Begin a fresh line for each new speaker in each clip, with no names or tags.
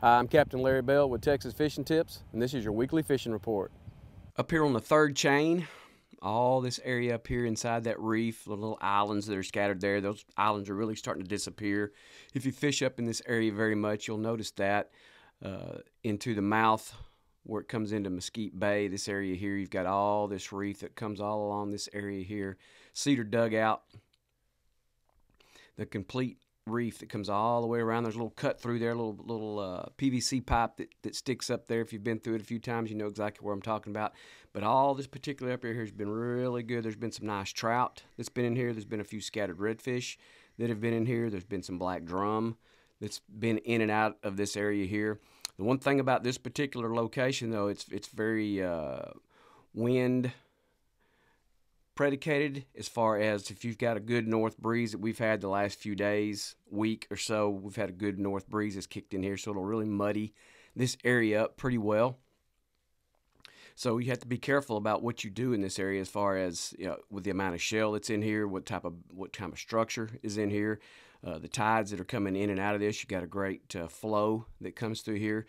Hi, I'm Captain Larry Bell with Texas Fishing Tips, and this is your weekly fishing report. Up here on the third chain, all this area up here inside that reef, the little islands that are scattered there, those islands are really starting to disappear. If you fish up in this area very much, you'll notice that into the mouth where it comes into Mesquite Bay, this area here, you've got all this reef that comes all along this area here. Cedar dugout, the complete reef that comes all the way around. There's a little cut through there, a little PVC pipe that sticks up there. If you've been through it a few times, you know exactly where I'm talking about. But all this particular up here has been really good. There's been some nice trout that's been in here. There's been a few scattered redfish that have been in here. There's been some black drum that's been in and out of this area here. The one thing about this particular location, though, it's very wind predicated, as far as if you've got a good north breeze that we've had the last few days, week or so, we've had a good north breeze that's kicked in here, so it'll really muddy this area up pretty well. So you have to be careful about what you do in this area, as far as, you know, with the amount of shell that's in here, what type of structure is in here, the tides that are coming in and out of this. You got a great flow that comes through here.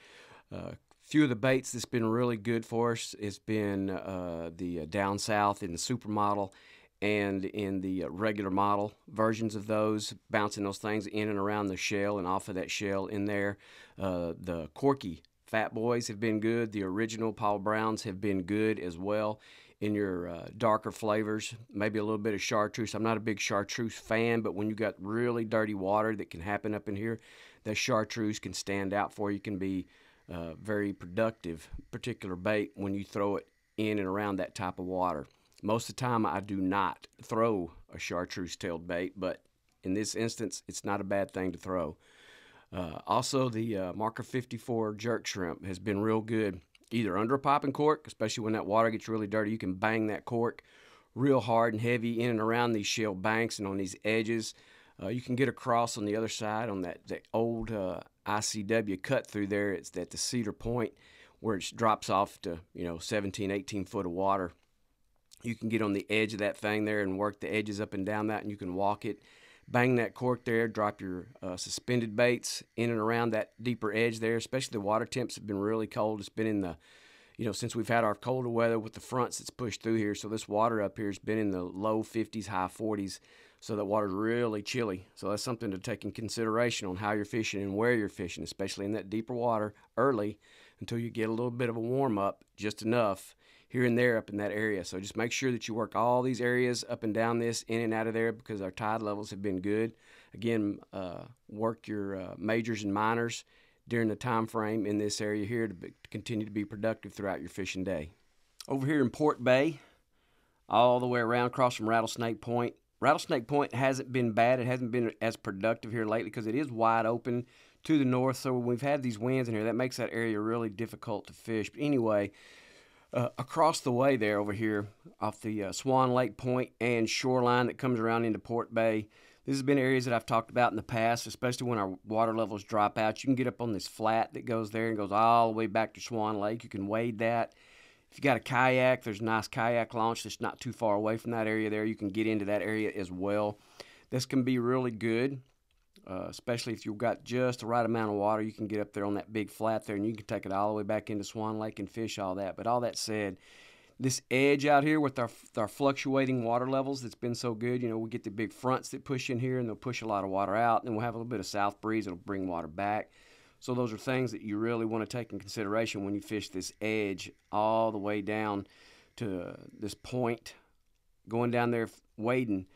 Few of the baits that's been really good for us has been the down south in the supermodel and in the regular model versions of those, bouncing those things in and around the shell and off of that shell in there. The corky fat boys have been good. The original Paul Browns have been good as well in your darker flavors, maybe a little bit of chartreuse. I'm not a big chartreuse fan, but when you got really dirty water that can happen up in here, that chartreuse can stand out for you, can be very productive particular bait when you throw it in and around that type of water. Most of the time I do not throw a chartreuse-tailed bait, but in this instance it's not a bad thing to throw. Also, the Marker 54 jerk shrimp has been real good, either under a popping cork, especially when that water gets really dirty. You can bang that cork real hard and heavy in and around these shell banks and on these edges. You can get across on the other side on that old ICW cut through there. It's at the cedar point where it drops off to 17, 18 foot of water. You can get on the edge of that thing there and work the edges up and down that, and you can walk it, bang that cork there, drop your suspended baits in and around that deeper edge there. Especially the water temps have been really cold. It's been in the, since we've had our colder weather with the fronts that's pushed through here, so this water up here has been in the low 50s, high 40s. So that water's really chilly. So that's something to take in consideration on how you're fishing and where you're fishing, especially in that deeper water early until you get a little bit of a warm up, just enough here and there up in that area. So just make sure that you work all these areas up and down this, in and out of there, because our tide levels have been good. Again, work your majors and minors during the time frame in this area here to continue to be productive throughout your fishing day. Over here in Port Bay, all the way around across from Rattlesnake Point. Rattlesnake Point hasn't been bad. It hasn't been as productive here lately because it is wide open to the north. So when we've had these winds in here, that makes that area really difficult to fish. But anyway, across the way there over here off the Swan Lake Point and shoreline that comes around into Port Bay, this has been areas that I've talked about in the past, especially when our water levels drop out. You can get up on this flat that goes there and goes all the way back to Swan Lake. You can wade that. If you got a kayak, there's a nice kayak launch that's not too far away from that area there. You can get into that area as well. This can be really good, especially if you've got just the right amount of water. You can get up there on that big flat there, and you can take it all the way back into Swan Lake and fish all that. But all that said, this edge out here with our fluctuating water levels that's been so good, we get the big fronts that push in here, and they'll push a lot of water out, and we'll have a little bit of south breeze that'll bring water back. So those are things that you really want to take in consideration when you fish this edge all the way down to this point, going down there wading,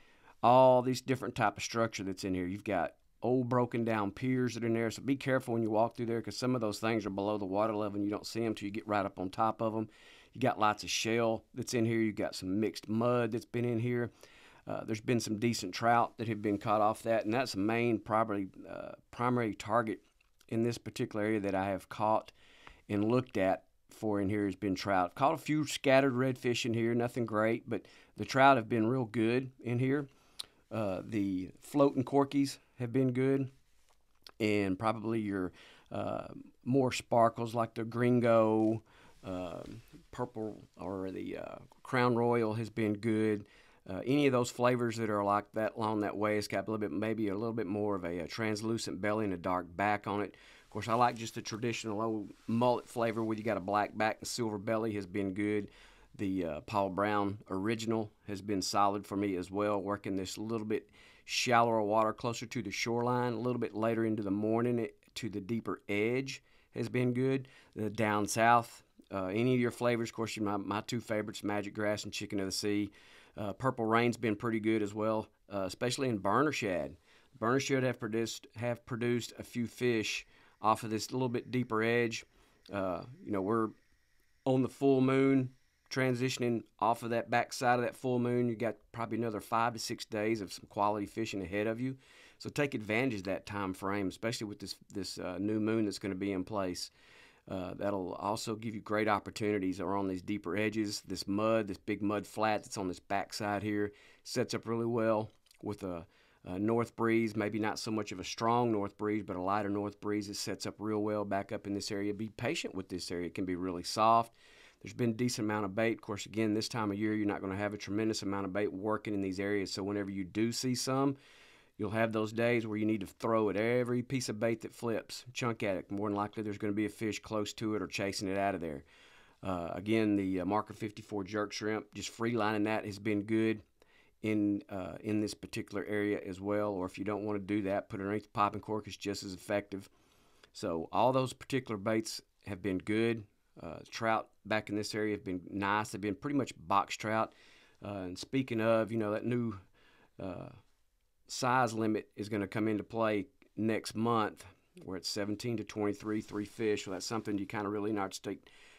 all these different type of structure that's in here. You've got old broken down piers that are in there, so be careful when you walk through there, because some of those things are below the water level and you don't see them till you get right up on top of them. You got lots of shell that's in here. You got some mixed mud that's been in here. There's been some decent trout that have been caught off that, and that's the main primary target in this particular area that I have caught and looked at for in here has been trout. Caught a few scattered redfish in here, nothing great, but the trout have been real good in here. The floating corkies have been good, and probably your more sparkles like the Gringo, purple, or the Crown Royal has been good. Any of those flavors that are like that along that way, it's got maybe a little bit more of a translucent belly and a dark back on it. Of course, I like just the traditional old mullet flavor where you got a black back and silver belly has been good. The Paul Brown original has been solid for me as well, working this a little bit shallower water closer to the shoreline, a little bit later into the morning to the deeper edge has been good. The down south, any of your flavors, of course, my two favorites, Magic Grass and Chicken of the Sea. Purple Rain's been pretty good as well, especially in Burner Shad. Burner Shad have produced a few fish off of this little bit deeper edge. We're on the full moon, transitioning off of that backside of that full moon. You got probably another 5 to 6 days of some quality fishing ahead of you. So take advantage of that time frame, especially with this new moon that's going to be in place. That'll also give you great opportunities around these deeper edges. This big mud flat that's on this backside here, sets up really well with a north breeze, maybe not so much of a strong north breeze, but a lighter north breeze. It sets up real well back up in this area. Be patient with this area. It can be really soft. There's been a decent amount of bait. Of course, again, this time of year, you're not going to have a tremendous amount of bait working in these areas. So whenever you do see some, you'll have those days where you need to throw at every piece of bait that flips, chunk at it. More than likely, there's going to be a fish close to it or chasing it out of there. Again, the Marker 54 jerk shrimp, just freelining that has been good in this particular area as well. Or if you don't want to do that, put it underneath the popping cork. It's just as effective. So all those particular baits have been good. Trout back in this area have been nice. They've been pretty much box trout. And speaking of, that new size limit is going to come into play next month, where it's 17 to 23, 3 fish. So that's something you kind of really not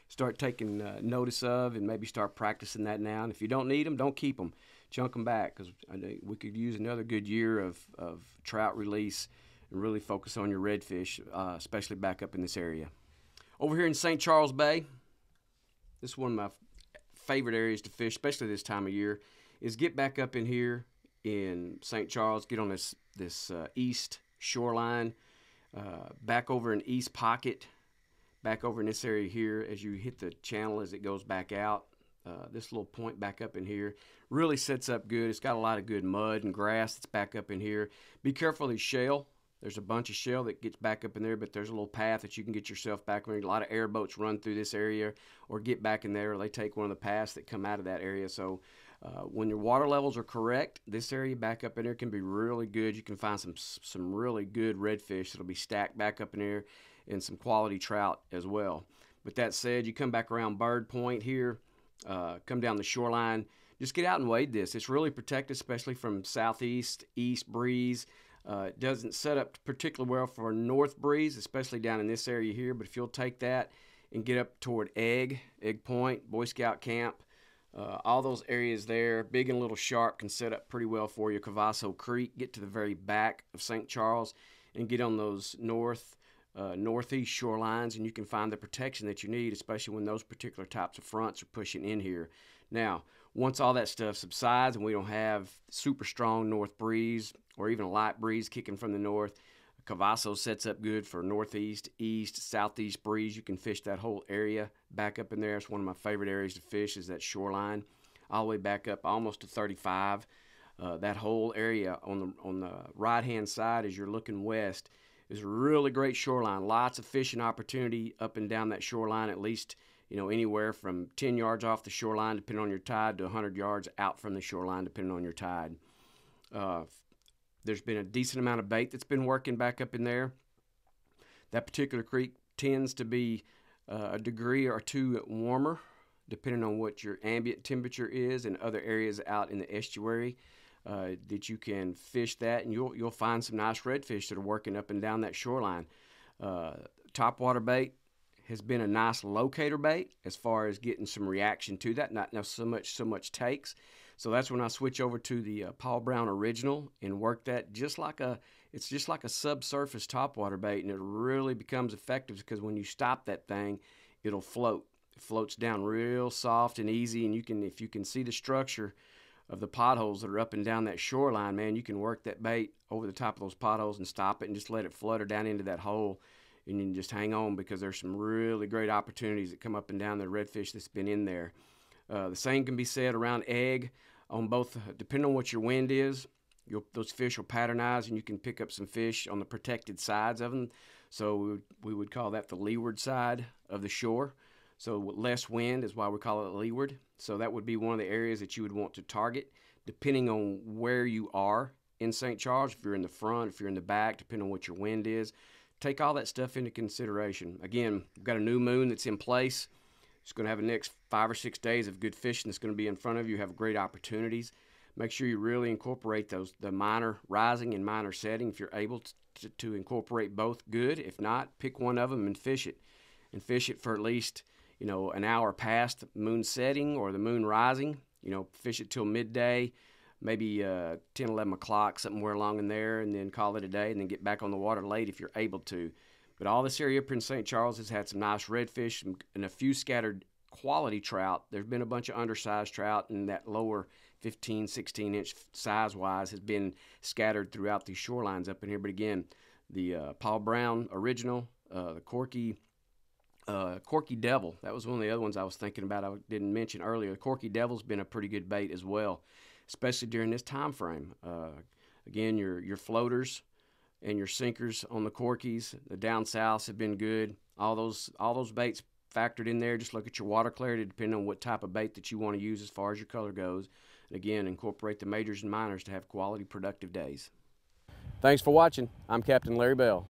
start taking notice of, and maybe start practicing that now. And if you don't need them, don't keep them. Chunk them back, because we could use another good year of trout release and really focus on your redfish, especially back up in this area. Over here in St. Charles Bay, this is one of my favorite areas to fish, especially this time of year, is get back up in here in St. Charles, get on this east shoreline, back over in East Pocket, back over in this area here as you hit the channel as it goes back out. This little point back up in here really sets up good. It's got a lot of good mud and grass that's back up in here. Be careful of these shale. There's a bunch of shell that gets back up in there, but there's a little path that you can get yourself back in. A lot of airboats run through this area or get back in there, or they take one of the paths that come out of that area. So when your water levels are correct, this area back up in there can be really good. You can find some really good redfish that'll be stacked back up in there, and some quality trout as well. With that said, you come back around Bird Point here, come down the shoreline, just get out and wade this. It's really protected, especially from southeast, east breeze. It doesn't set up particularly well for a north breeze, especially down in this area here. But if you'll take that and get up toward Egg Point, Boy Scout Camp, all those areas there, Big and Little Sharp, can set up pretty well for you. Cavasso Creek, get to the very back of St. Charles and get on those northeast shorelines, and you can find the protection that you need, especially when those particular types of fronts are pushing in here. Now, once all that stuff subsides and we don't have super strong north breeze or even a light breeze kicking from the north, Cavasso sets up good for northeast, east, southeast breeze. You can fish that whole area back up in there. It's one of my favorite areas to fish, is that shoreline, all the way back up almost to 35. That whole area on the right-hand side as you're looking west is a really great shoreline. Lots of fishing opportunity up and down that shoreline, at least anywhere from 10 yards off the shoreline, depending on your tide, to 100 yards out from the shoreline, depending on your tide. There's been a decent amount of bait that's been working back up in there. That particular creek tends to be a degree or two warmer, depending on what your ambient temperature is, and other areas out in the estuary that you can fish that, and you'll find some nice redfish that are working up and down that shoreline. Topwater bait has been a nice locator bait as far as getting some reaction to that, not so much takes. So that's when I switch over to the Paul Brown original and work that it's just like a subsurface topwater bait, and it really becomes effective because when you stop that thing, it'll float. It floats down real soft and easy, and if you can see the structure of the potholes that are up and down that shoreline, man, you can work that bait over the top of those potholes and stop it and just let it flutter down into that hole. And you can just hang on, because there's some really great opportunities that come up and down the redfish that's been in there. The same can be said around Egg, on both, depending on what your wind is. Those fish will patternize, and you can pick up some fish on the protected sides of them. So we would call that the leeward side of the shore. So less wind is why we call it leeward. So that would be one of the areas that you would want to target, depending on where you are in St. Charles. If you're in the front, if you're in the back, depending on what your wind is. Take all that stuff into consideration. Again, we've got a new moon that's in place. It's going to have the next 5 or 6 days of good fishing that's going to be in front of you. Have great opportunities. Make sure you really incorporate the minor rising and minor setting. If you're able to incorporate both, good. If not, pick one of them and fish it. And fish it for at least, an hour past the moon setting or the moon rising. Fish it till midday, maybe 10, 11 o'clock, somewhere along in there, and then call it a day, and then get back on the water late if you're able to. But all this area up in St. Charles has had some nice redfish and a few scattered quality trout. There's been a bunch of undersized trout, and that lower 15, 16-inch size-wise has been scattered throughout these shorelines up in here. But again, the Paul Brown original, the Corky Devil, that was one of the other ones I was thinking about I didn't mention earlier. The Corky Devil's been a pretty good bait as well, especially during this time frame. Again, your floaters and your sinkers on the Corkies, the down souths have been good. All those baits factored in there. Just look at your water clarity depending on what type of bait that you want to use as far as your color goes. And again, incorporate the majors and minors to have quality, productive days. Thanks for watching. I'm Captain Larry Bell.